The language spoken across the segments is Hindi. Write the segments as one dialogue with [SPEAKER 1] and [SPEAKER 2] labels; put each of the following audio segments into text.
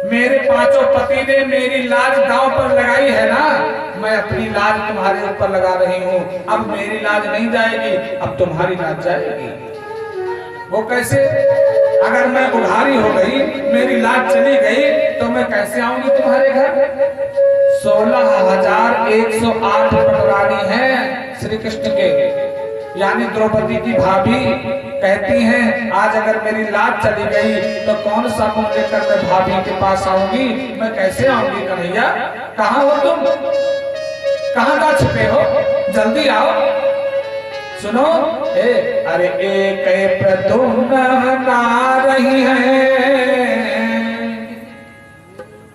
[SPEAKER 1] मेरे पांचों पति ने मेरी लाज दांव पर लगाई है ना, मैं अपनी लाज तुम्हारे ऊपर लगा रही हूँ। अब मेरी लाज नहीं जाएगी, अब तुम्हारी लाज जाएगी। वो कैसे? अगर मैं उघारी हो गई, मेरी लाज चली गई, तो मैं कैसे आऊंगी तुम्हारे घर? 16,108 पटरानी हैं श्री कृष्ण के, यानी द्रौपदी की भाभी कहती हैं आज अगर मेरी लाज चली गई तो कौन सा मुंह लेकर मैं भाभी के पास आऊंगी? मैं कैसे आऊंगी कन्हैया? कहाँ हो तुम? कहाँ का छुपे हो? जल्दी आओ। सुनो अरे एक प्रद्युम्न ना रही है,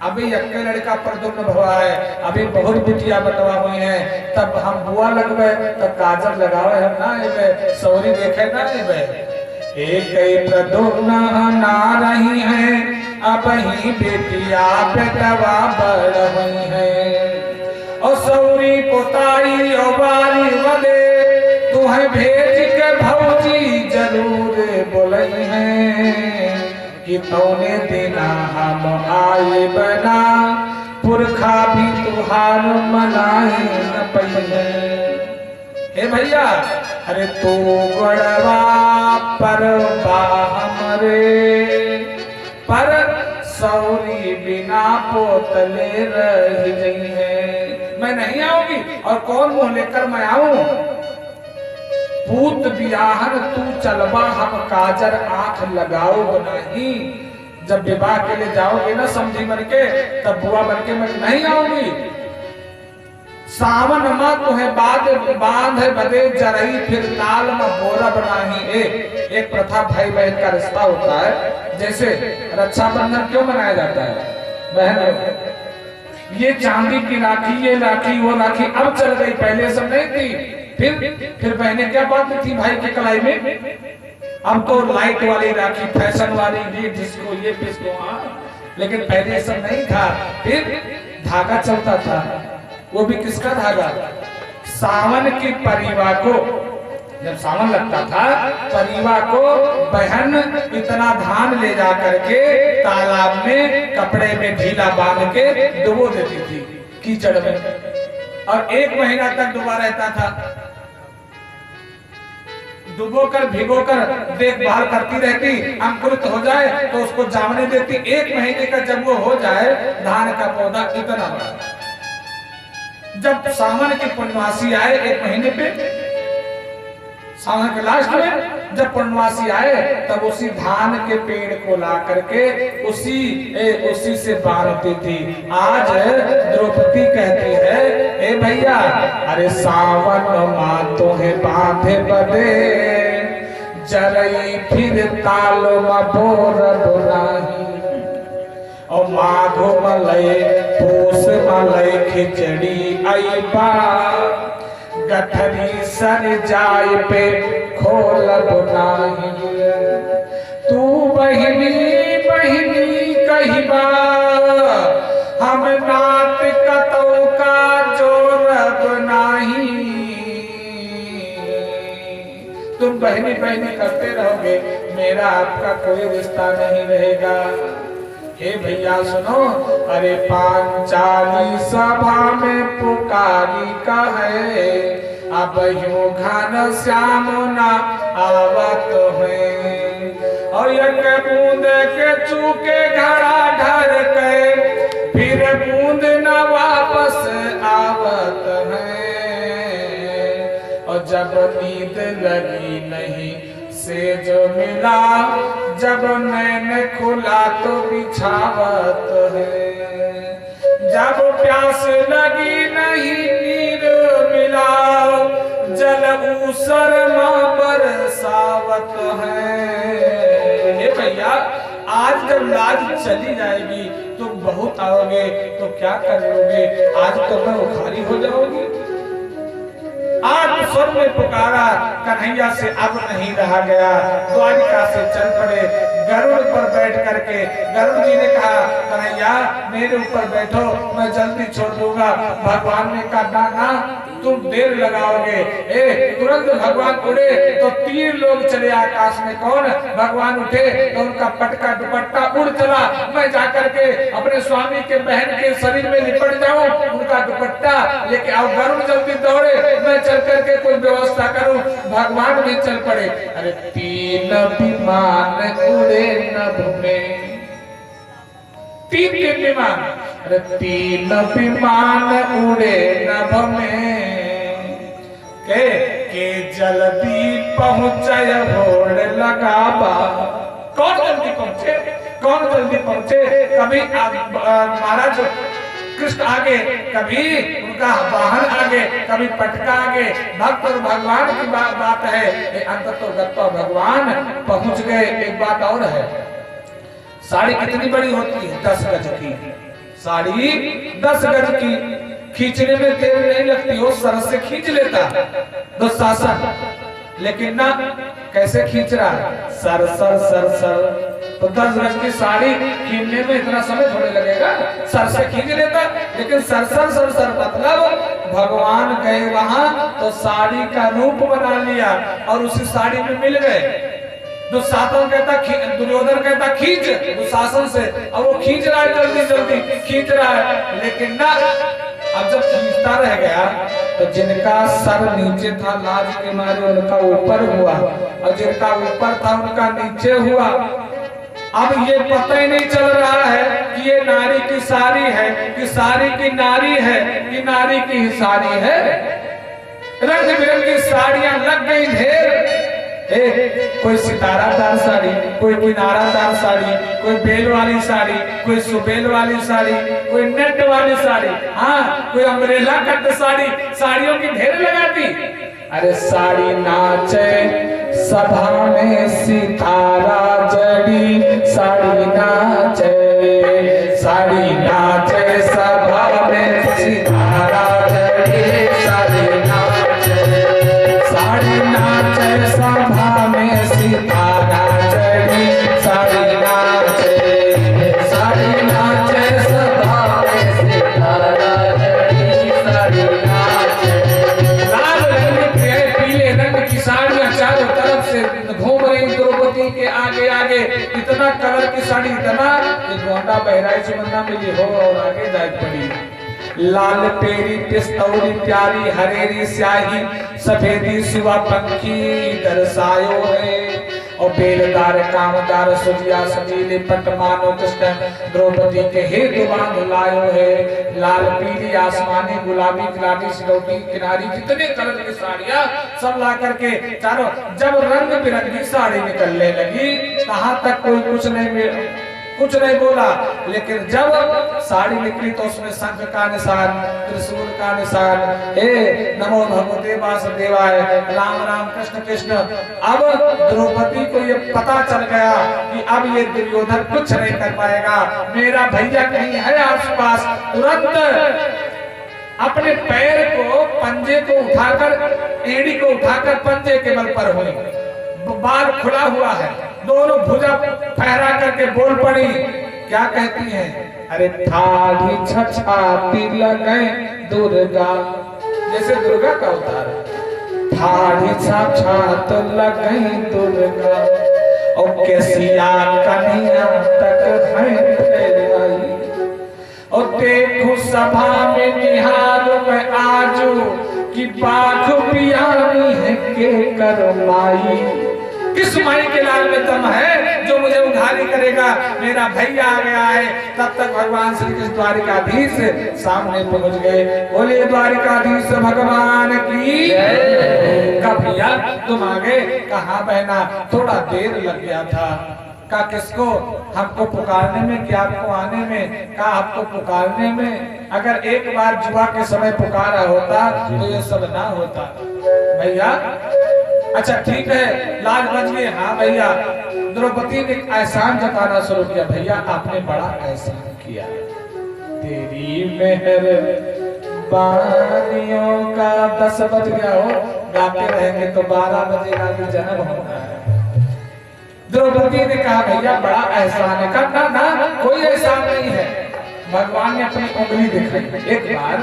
[SPEAKER 1] अभी अक्के लड़का प्रद्युम्न भवा है, अभी बहुत बिटिया बटवा हुई हैं, तब हम बुआ लगवे तब काजल लगावे हम ना एबे, सौरी देखे ना एबे। एक प्रद्युम्न ना रही है, अब ही बेटिया बेटवा बड़ हुई है, और सौरी पोताई और बारी वदे तुम्हें भेज के भौजी जरूर बोलई है, कि तौने देना हम आए बना, पुरखा भी तुहार मनाए न पइले। हे भैया, अरे तो गड़वा पर हमरे, पर सौरी बिना पोतले रह गई है। मैं नहीं आऊंगी, और कौन मुंह लेकर मैं आऊं? पूत बियाहन तू चलबा, हम काजर आंख लगाओ नहीं। जब विवाह के लिए जाओगे ना समझी बन के, तब बुआ बन के मैं नहीं आऊंगी। सावन माँ तुम्हें बांध बदे जरई, फिर ताल में बोरा बनाही। एक प्रथा भाई बहन का रिश्ता होता है, जैसे रक्षाबंधन क्यों मनाया जाता है? बहन ये चांदी की राखी, ये राखी वो राखी अब चल गई, पहले सब नहीं थी। फिर बहने क्या बात थी भाई की कलाई में? अब तो लाइट वाली राखी, फैशन वाली, ये डिस्को ये डिस्को, लेकिन पहले सब नहीं था। फिर धागा चलता था, वो भी किसका धागा? सावन की परिवा को, जब सावन लगता था परिवा को बहन इतना धान ले जा करके तालाब में कपड़े में ढीला बांध के डुबो देती थी कीचड़ में, और 1 महीना तक डूबा रहता था। डुबोकर भिगोकर देखभाल करती रहती, अंकुरित हो जाए तो उसको जामने देती। 1 महीने का जब वो हो जाए, धान का पौधा इतना बड़ा, जब सावन की पूर्णमासी आए 1 महीने पे, सावन के लास्ट में जब पूर्णमासी आए, तब उसी धान के पेड़ को ला करके उसी से बांधती थी। आज द्रौपदी कहती है, ए भैया, अरे सावन माँ तुम्हें बांधे बदे, जरई फिर तालो में बोर बुनाही, और माघो मलय पूस मलय खिचड़ी आई बा, गठरी सर जाय पे खोल बुनाही, तू बहिनी बहिनी कहिबा, हम नात कतौ का जोरब नाही। तुम बहनी बहनी करते रहोगे, मेरा आपका कोई रिश्ता नहीं रहेगा। हे भैया सुनो, अरे पांचाली सभा में पुकारी का है, अब यूं घन श्याम ना आवत है, और एक बूंद के चूके घड़ा ढर के, फिर बूंद न वापस आवत है, और जब नींद लगी नहीं से जो मिला, जब मैंने खुला तो बिछावत है, जब प्यास लगी नहीं नीर मिला, जल ऊसर मां बरसावत है। ये भैया, आज जब लाज चली जाएगी तुम बहुत आओगे तो क्या कर लोगे? आज तो मैं उखारी हो जाओगी। आज स्वर में पुकारा कन्हैया से अब नहीं रहा गया, द्वारिका से चल पड़े। गरुड़ पर बैठ करके गरुड़ जी ने कहा, कन्हैया मेरे ऊपर बैठो, मैं जल्दी छोड़ दूंगा। भगवान ने कहा, ना तुम देर लगाओगे। तुरंत भगवान उड़े तो 3 लोग चले आकाश में। कौन? भगवान उठे तो उनका पटका दुपट्टा उड़ चला। मैं जाकर के अपने स्वामी के बहन के शरीर में लिपट जाऊं, उनका दुपट्टा लेके आओ। गरुड़ जल्दी दौड़े, मैं चल करके कोई व्यवस्था करूं। भगवान भी चल पड़े। अरे 3 विमान उड़े नभ में, 3 विमान, अरे 3 विमान उड़े नभ में के जल्दी पहुंचे होड़ लगाबा। कौन जल्दी पहुंचे? कौन जल्दी पहुंचे? कभी महाराज कृष्ण आगे, कभी उनका वाहन आगे, कभी पटका आगे। भक्त और भगवान की बात है। अंततः भगवान पहुंच गए। एक बात और है, साड़ी कितनी बड़ी होती है? 10 गज की साड़ी, 10 गज की। खींचने में देर नहीं लगती, वो सर से खींच लेता दुशासन, लेकिन ना कैसे खींच रहा है? Sir sir sir sir. तो 10 गज की साड़ी खींचने में इतना समय थोड़े लगेगा, सर से खींच लेता। लेकिन सर सर सर सर मतलब भगवान गए वहां तो साड़ी का रूप बना लिया और उसी साड़ी में मिल गए। दुशासन कहता, दुर्योधन कहता खींच दुशासन से, और वो खींच रहा है, जल्दी जल्दी खींच रहा है। लेकिन ना, अब जब खींचता रह गया तो जिनका सर नीचे था लाज के मारे उनका ऊपर हुआ, और जिनका ऊपर था उनका नीचे हुआ। अब ये पता ही नहीं चल रहा है कि ये नारी की साड़ी है कि साड़ी की नारी है कि नारी की ही साड़ी है। रंग बिरंगी साड़ियां लग गई ढेर। कोई सितारादार साड़ी, कोई किनारादार साड़ी, कोई बेल वाली साड़ी, कोई सुबेल वाली साड़ी, कोई नेट वाली साड़ी, हाँ कोई अम्ब्रेला कट साड़ी। साड़ियों की ढेर लगा दी। अरे साड़ी नाचे सभा में सितारा जड़ी, साड़ी नाचे, साड़ी नाचे सभा में सितारा जड़ी, साड़ी नाचे, साड़ी नाचे सभा में सितारा जड़ी, साड़ी नाचे, साड़ी नाचे सभा में सितारा जड़ी, साड़ी नाचे। लाल रंग के पीले रंग की साड़ियां चारों तरफ से घूम रही द्रौपदी के आगे आगे। इतना कलर की साड़ी, इतना कि गोंडा बहराइच बंदा मिली हो और आगे जाए पड़ी। लाल पेरी पिस्तौरी प्यारी हरेरी स्याही सफेदी सुवा पंखी दर्शायो है, और बेलदार कामदार सुजिया सजीले पट मानो कृष्ण द्रौपदी के हेतु बांध लायो है। लाल पीली आसमानी गुलाबी गुलाबी सिलौटी किनारी जितने कलर की साड़ियां सब ला करके चारों। जब रंग बिरंगी साड़ी निकलने लगी, कहां तक कोई कुछ नहीं बोला, लेकिन जब साड़ी निकली तो उसमें शंख का निशान, त्रिशूल का निशान, नमो भगवते वासुदेवाय, राम राम कृष्ण कृष्ण। अब द्रौपदी को ये पता चल गया कि अब ये दुर्योधन कुछ नहीं कर पाएगा, मेरा भैया कहीं है आसपास। तुरंत अपने पैर को, पंजे को उठाकर, एड़ी को उठाकर पंजे के बल पर हुई, बाल खुला हुआ है, दोनों भुजा फहरा करके बोल पड़ी। क्या कहती हैं? अरे ठाढ़ी छछाती लगे दुर्गा, जैसे दुर्गा का अवतार है। ठाढ़ी छछात लगे दुर्गा, और केसिया कन्हैया तक है, और देखो सभा में निहार में आजू कि बाघ पियानी है के करमाई। किस माई के लाल में दम है जो मुझे उधारी करेगा? मेरा भैया आ गया है। तब तक भगवान श्री कृष्ण द्वारिकाधीश सामने पहुंच गए। बोले द्वारिकाधीश भगवान की जय। कब भैया तुम आ गए? कहाँ बहना, थोड़ा देर लग गया था। का किसको? हमको पुकारने में कि आपको आने में? का आपको पुकारने में? अगर एक बार जुआ के समय पुकारा होता तो ये सब ना होता। भैया अच्छा ठीक है, लाज बच गई। हाँ भैया। द्रौपदी ने एहसान जताना शुरू किया। भैया आपने बड़ा एहसान किया, तेरी मेहर बानियों का 10 बज गया हो, गाते रहेंगे तो 12 बजेगा कि जन्म होना है। द्रौपदी ने कहा भैया बड़ा एहसान है। कहा ना कोई एहसान नहीं है। भगवान ने अपनी उंगली दिखाई। एक बार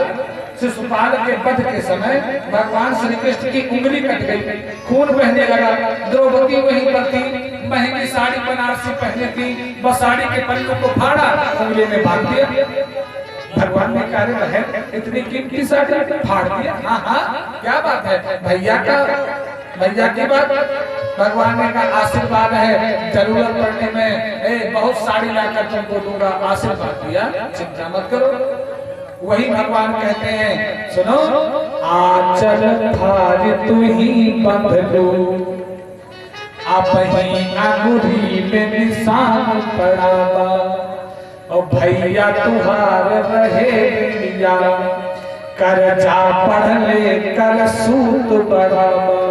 [SPEAKER 1] शिशुपाल के वध के समय भगवान श्री कृष्ण की उंगली कट गई, खून बहने लगा। द्रौपदी वहीं पर थी, महंगी साड़ी बनारसी पहने थी, बस साड़ी के पल्लू को फाड़ा, उंगली में बांध दिया। भगवान ने कहा बहन इतनी कीमती साड़ी फाड़ दिया? हाँ हाँ क्या बात है भैया की बात। भगवान ने कहा आशीर्वाद है, जरूरत पड़ने में बहुत साड़ी लाकर तुमको दूंगा, आशीर्वाद दिया, चिंता मत करो। वही भगवान कहते हैं सुनो, आंचल थारी तू ही बंध लो, अब ही अंगूठी में निशान पड़ावा, और भैया तुहार रहे दिया, कर जा पढ़ ले कर सूत बढ़ावा,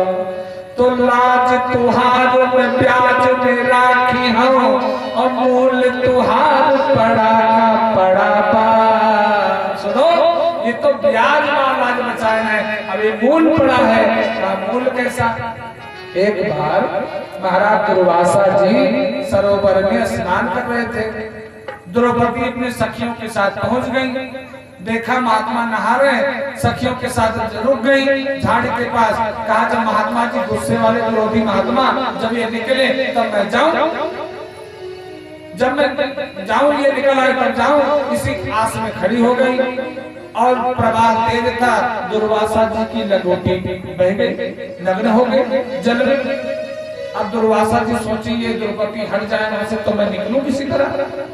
[SPEAKER 1] तो लाज तुहार में ब्याज में राखी हूँ, और मूल तुहार पड़ा पड़ावा। सुनो, ये तो ब्याज लाज बचाए हैं, अब ये मूल पड़ा है। मूल कैसा? एक बार महाराज दुर्वासा जी सरोवर में स्नान कर रहे थे। द्रौपदी अपने सखियों के साथ पहुंच गई, देखा महात्मा नहा रहे, सखियों के साथ रुक गई झाड़ी के पास। कहा जब महात्मा जी गुस्से वाले क्रोधी महात्मा जब ये निकले तब मैं जाऊं, जब मैं जाऊं ये निकल आए तब जाऊं, इसी आस में खड़ी हो गई। और प्रवाह तेज था, दुर्वासा जी की लंगोटी बह गई, नग्न हो गई जल में। अब दुर्वासा जी सोची ये द्रौपदी हट जाए ना से तो मैं निकलूं किसी तरह,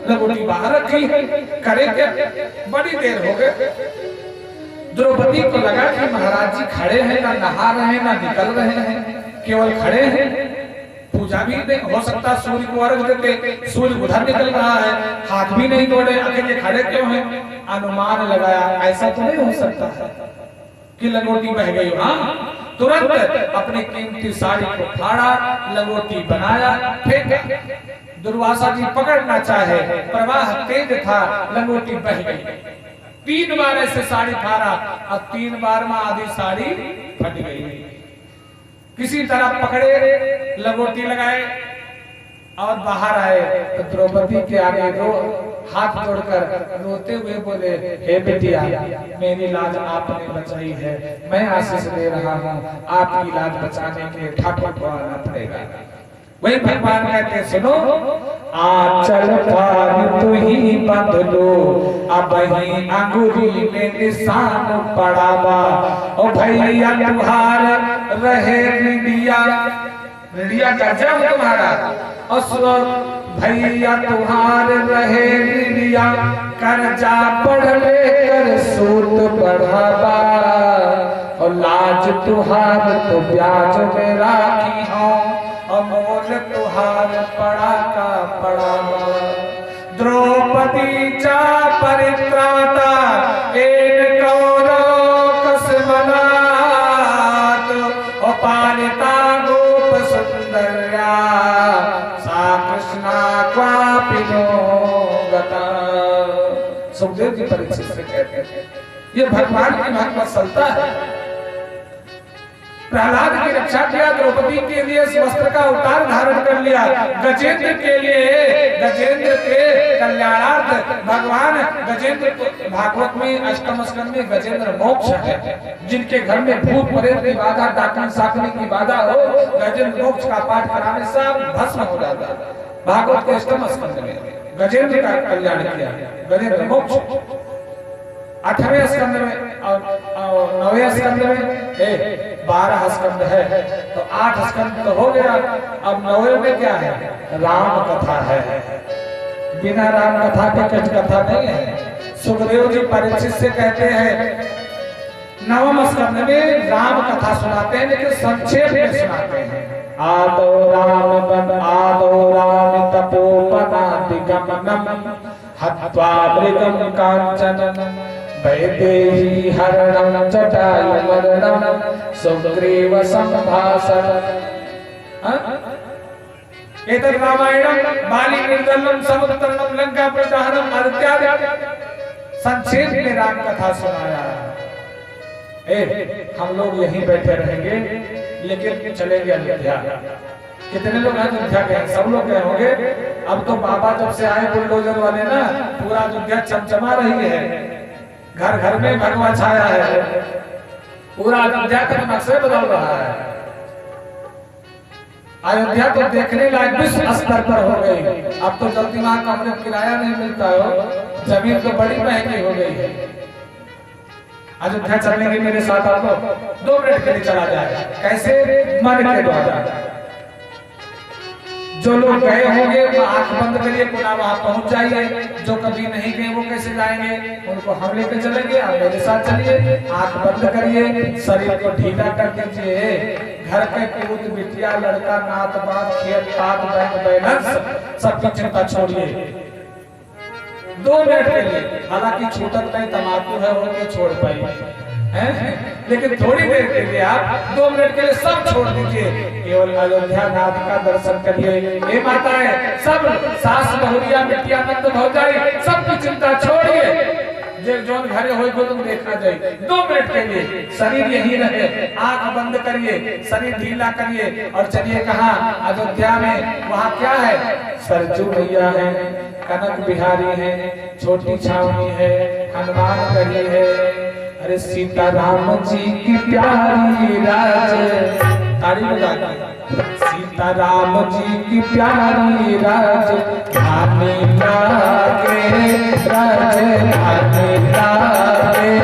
[SPEAKER 1] लंगोटी बाहर रखी है, करे क्या? बड़ी देर हो गई। द्रौपदी को लगा कि महाराज जी खड़े हैं, ना नहा रहे हैं ना निकल रहे हैं, केवल खड़े हैं। पूजा भी हो सकता, सूर्य को अर्घ देते, सूर्य उधर निकल रहा है, हाथ भी नहीं जोड़े, अकेले खड़े क्यों हैं? अनुमान लगाया ऐसा तो नहीं हो सकता कि लंगोटी बह गई। हाँ, तुरंत अपनी कीमती साड़ी को फाड़ा, लंगोटी बनाया, फेंका। दुर्वासा जी पकड़ना चाहे, प्रवाह तेज था, लंगोटी बह गई। 3 बार ऐसे साड़ी फाड़ा, अब 3 बार में आधी साड़ी फट गई। किसी तरह पकड़े, लंगोटी लगाए और बाहर आए तो द्रौपदी के आगे हाथ जोड़कर रोते हुए बोले, हे बेटिया मेरी लाज आपने बचाई है, मैं आशीष दे रहा हूँ, आपकी लाज बचाने के ठाकुर को आना पड़ेगा। वही भगवान कहते सुनो, आंचल थारी तू ही बंध लो, अब ही अंगूठी में निशान पड़ावा, ओ भैया तुहार रहे रिडिया कर्जा हो तुम्हारा, और भैया तुहार रहे रिडिया, कर्जा पढ़ ले कर सूत बढ़ावा, और लाज तुहार तो ब्याज में राखी हूँ, अमोल तुहार पड़ा का पड़ावा। द्रौपदी चा परित्राता एक कौरव कसमनात, और पालिता गोप सुंदर्या, सा कृष्णा क्वापिनो गता। सुखदेव जी परीक्षित से कहते हैं ये भगवान की महिमा चलता है। प्रहलाद की रक्षा किया, द्रौपदी के लिए वस्त्र का उतार धारण कर लिया, गजेंद्र के लिए, गजेंद्र के कल्याणार्थ भगवान गजेंद्र को भागवत में अष्टम स्कंद में गजेंद्र मोक्ष है। जिनके घर में भूत प्रेत की बाधा, डाकन साकने की बाधा हो, गजेंद्र मोक्ष का पाठ कराने से भस्म हो जाता। भागवत के अष्टम स्कंद में गजेंद्र का कल्याण किया, गजेंद्र मोक्ष। 8वें स्कंद में और 9वें स्कंद में 12 स्कंद है, तो 8 स्कंद तो हो गया। अब 9वें में क्या है? राम कथा है। बिना राम कथा के कट कथा नहीं है। सुखदेव जी परीक्षित से कहते हैं 9वें स्कंद में राम कथा सुनाते हैं, लेकिन संक्षेप में सुनाते हैं। आदो राम तपोपनाति गमनम, हत्वा मृगम कांचन, वैदेही हरणं जटायुमरणं, सुग्रीव संभाषण। एतत् रामायणं बाली निर्दलं समुद्रतरणं लंका प्रदहनं इत्यादि संक्षेप में राम कथा सुनाया। हम लोग यहीं बैठे रहेंगे, लेकिन चलेंगे अयोध्या। कितने लोग अयोध्या गए? सब लोग गए होंगे। अब तो बाबा जब से आए बुलडोजर वाले ना, पूरा अयोध्या चमचमा रही है। घर घर में भगवा छाया है, पूरा अयोध्या का नक्शे बदल रहा है। अयोध्या तो देखने लायक विश्व स्तर पर हो गई। अब तो जल्दी वहां कमरे किराया नहीं मिलता हो, जमीन तो बड़ी महंगी हो गई है। अयोध्या चलने के मेरे साथ आपको 2 मिनट के लिए चला जाए, कैसे मन के द्वारा। जो लोग गए होंगे वो आंख बंद करिए, पुनः वहां पहुंच जाइए। जो कभी नहीं गए वो कैसे जाएंगे, उनको हम लेकर चलेंगे। आप मेरे साथ चलिए, आंख बंद करिए, शरीर को ढीला कर दीजिए। घर के पूत बिटिया लड़का नात बात खेत पात बैंक बैलेंस सबकी चिंता छोड़िए 2 मिनट के लिए। हालांकि छूटक नहीं, तम्बाकू है वो के छोड़ पाई है, लेकिन थोड़ी देर के लिए आप 2 मिनट के लिए सब छोड़ दीजिए, केवल अयोध्या नाथ का दर्शन करिए। ये माताएं सब सास बहुरिया बिटिया नंद भौजाई सबकी चिंता छोड़िए, जोन घरे हो तुम देखना चाहिए। 2 मिनट के लिए शरीर यही रहे, आंख बंद करिए, शरीर ढीला करिए और चलिए कहाँ अयोध्या में। वहाँ क्या है, सरजू मैया है, कनक बिहारी है, छोटी छावनी है, हनुमान गढ़ी है। अरे सीताराम जी की प्यारी राज, ताली बजा के सीताराम जी की प्यारी राज धानी लागे, राज धानी लागे।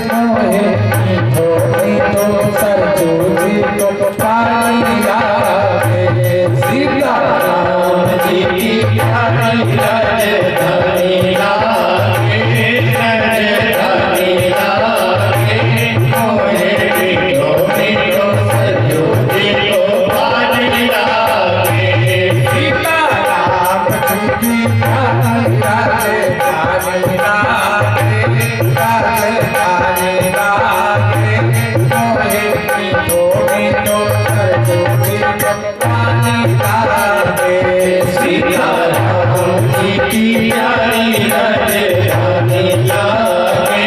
[SPEAKER 1] मोहे मीठो मीठो सरजू जी को पानी लागे। सीताराम जी की प्यारी राज धानी लागे, राज धानी लागे। मोहे मीठो मीठो सरजू जी को पानी लागे। सीताराम जी की प्यारी राज धानी लागे, राज धानी लागे। मोहे मीठो मीठो सरजू जी को पानी लागे। सीताराम जी की प्यारी राज धानी लागे,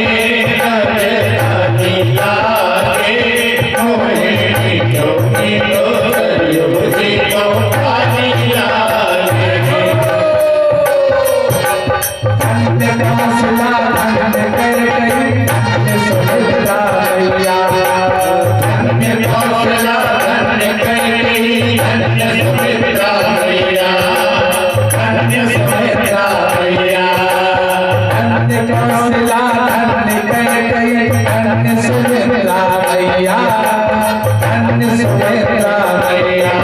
[SPEAKER 1] राज धानी लागे। मोहे मीठो मीठो सरजू जी को पानी लागे। धन्य कौशला धन्य कर गई, धन्य सुभद्रा मैया। धन्य कौशला धन्य कर गई, धन्य सुभद्रा मैया, धन्य सुभद्रा मैया। धन्य कौशला धन्य कर गई, धन्य सुभद्रा मैया, धन्य सुभद्रा मैया।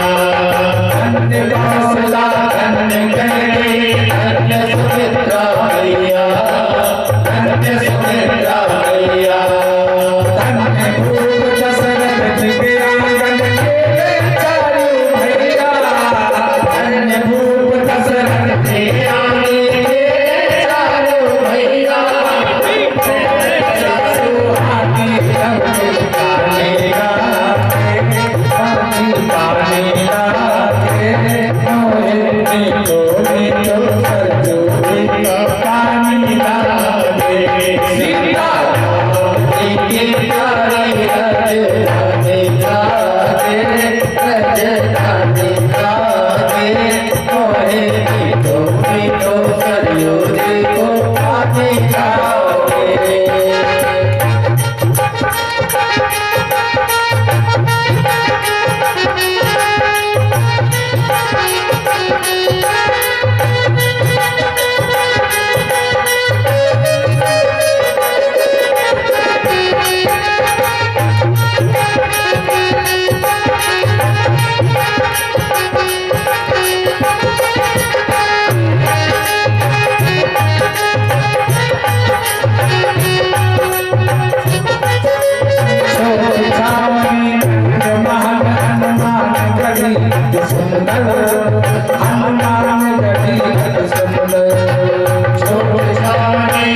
[SPEAKER 1] धन्य कौशला धन्य कर गई, धन्य सुभद्रा मैया, धन्य सुभद्रा मैया। धन्य भूप दशरथ जी के आंगन के चारू भैया, धन्य भूप दशरथ जी के आंगन के चारू भैया। सुहागी रंग पानी लागे, पानी लागे। मोहे मीठो मीठो सरजू जी को पानी लागे। सीताराम जी की प्यारी राज धानी लागे, राज धानी लागे। मोहे मीठो मीठो सरजू जी को पानी लागे। छोटी छावनी महल हनुमान गढ़ी सुंदर, हनुमान गढ़ी सुंदर। छोटी छावनी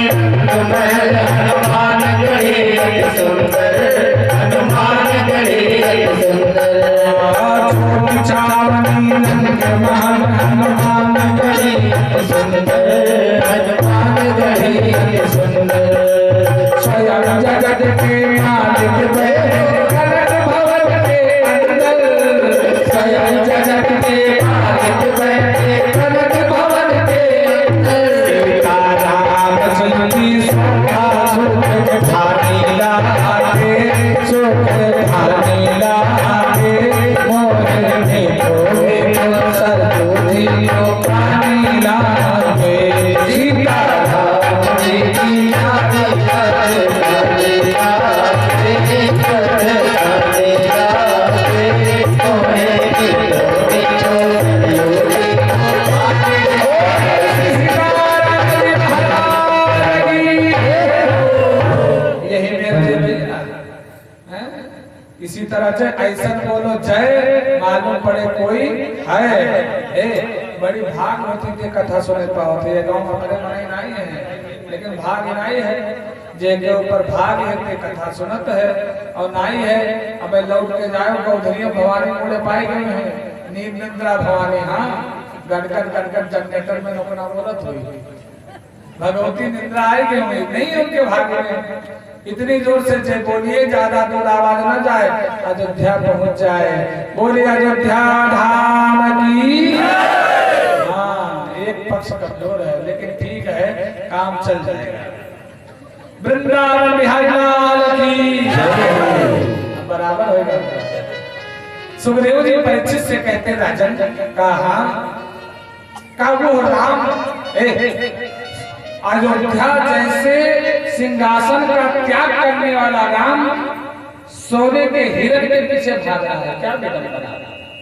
[SPEAKER 1] महल हनुमान गढ़ी सुंदर, हनुमान गढ़ी सुंदर। छोटी छावनी महल हनुमान गढ़ी सुंदर, हनुमान गढ़ी सुंदर। स्वयं जगत के मालिक बैठे कनक भवन के अंदर, स्वयं जगत के मालिक बैठे कनक भवन के अंदर। सीताराम जी की शोभा सुख तरह से ऐसा बोलो जय मालूम पड़े कोई है। बड़ी भाग होती थी कथा सुने पाओ थे। गाँव में हमारे मनाई नहीं है, लेकिन भाग नहीं है जे के ऊपर भाग है ते कथा सुनत है और नहीं है। अब लौट के जाओ गौधरिया भवानी मुड़े पाई गए हैं, नींद निद्रा भवानी। हाँ, गड़कर जनरेटर में अपना बोलत हुई भगवती निद्रा आई गई हुई नहीं उनके भाग्य में। इतनी जोर से जय बोलिए ज्यादा दूर आवाज न जाए, अयोध्या पहुंच जाए। बोलिए अयोध्या धाम की। हाँ, एक पक्ष कमजोर है लेकिन ठीक है, काम चल जाएगा। वृंदावन बिहारी लाल की बराबर होगा। सुखदेव जी परीक्षित से कहते राजन कहा वो राम अयोध्या जैसे सिंहासन का त्याग करने वाला राम सोने के हिरण के पीछे भाग रहा है, क्या बेटा बता।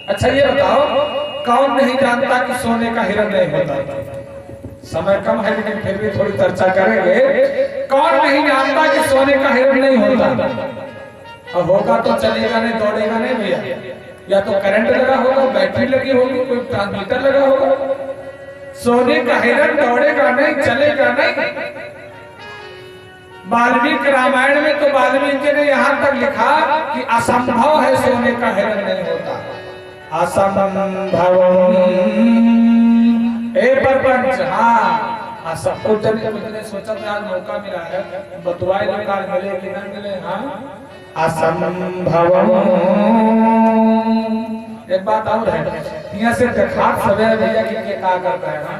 [SPEAKER 1] अच्छा ये बताओ, कौन नहीं जानता कि सोने का हिरण नहीं होता? समय कम है लेकिन फिर भी थोड़ी चर्चा करेंगे। कौन नहीं जानता कि सोने का हिरण नहीं होता? अब होगा तो चलेगा नहीं, दौड़ेगा नहीं भैया। या तो करंट लगा होगा, बैटरी लगी होगी, कोई ट्रांसमीटर लगा होगा। सोने का हिरण दौड़ेगा नहीं, चलेगा नहीं। वाल्मीकि रामायण में तो वाल्मीकि ने यहाँ तक लिखा कि असंभव है सोने का हिरण नहीं होता। असंभव परपंच। हाँ, सब कुछ मैंने सोचा था आज मौका मिला है, बतवाए जो काल मिले कि न मिले। हाँ, असंभव। एक बात और है, यहाँ से देखा सवेरे भैया कि क्या करता है। हाँ,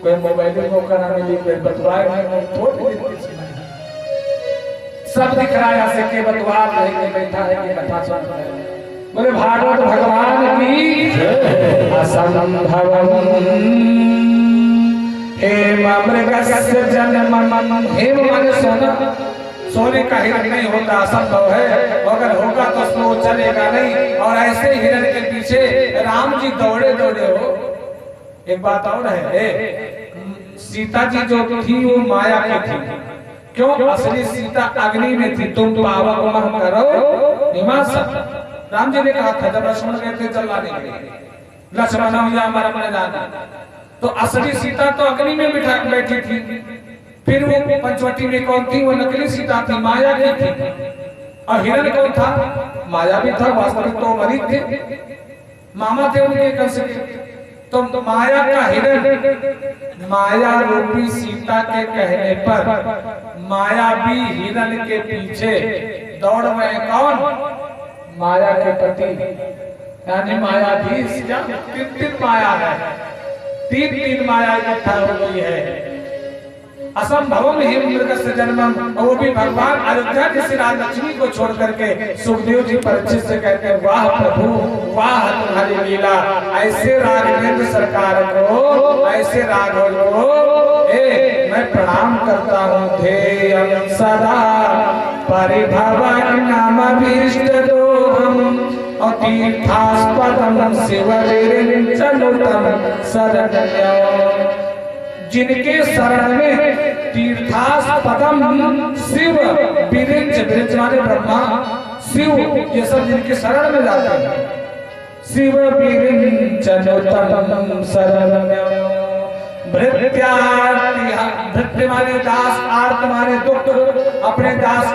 [SPEAKER 1] कोई मोबाइल में मौका ना मिली, कोई बतवाए सब दिख रहा है। यहाँ से के बतवा के बैठा है कि कथा सुन रहा है। बोले भागवत भगवान की असंभव हेम मृगस्य जन्मम। हेम माने सोना, सोने का हिरण नहीं होता, असंभव है। अगर होगा तो उसको चलेगा नहीं। और ऐसे हिरण के पीछे राम जी दौड़े दौड़े हो। एक बात और है, सीता जी जो थी वो माया की थी। क्यों? असली सीता अग्नि में थी। तुम पावक मह करो निवास। राम जी ने कहा था जब लक्ष्मण गए थे जलाने के लिए, लक्ष्मण या मरने जाना, तो असली सीता तो अग्नि में बिठा बैठी थी। फिर वो पंचवटी में कौन थी? वो नकली सीता थी, माया की थी। और हिरण कौन था? माया भी था, वास्तविक तो मरीज थे, मामा थे उनके कंस के। तो माया का हिरण माया रूपी सीता के कहने पर माया भी हिरण के पीछे दौड़ रहे। कौन? माया के पति यानी मायाधीश। तीन माया है, तीन माया इकट्ठा हो गई है। असंभव में ही मृगस्य जन्मम। वो भी भगवान अयोध्या की श्री लक्ष्मी को छोड़ करके सुखदेव जी परीक्षित से कहते हैं वाह प्रभु वाह तुम्हारी लीला। ऐसे राघवेंद्र सरकार को, ऐसे राघव को मैं प्रणाम करता हूँ। ध्येयं सदा परिभवं नामभीष्ट दोहम् तीर्थास्पदं शिवविरिञ्चनुतं शरणं। जिनके शरण में तीर्थास्पदम शिव विरिंच, विरिंच माने ब्रह्मा, शिव, ये सब जिनके शरण में जाते हैं। शिव विरिंचनुतं शरणं। भृत्यार्ति, भृत्य माने दास, आर्त माने दुख, अपने दास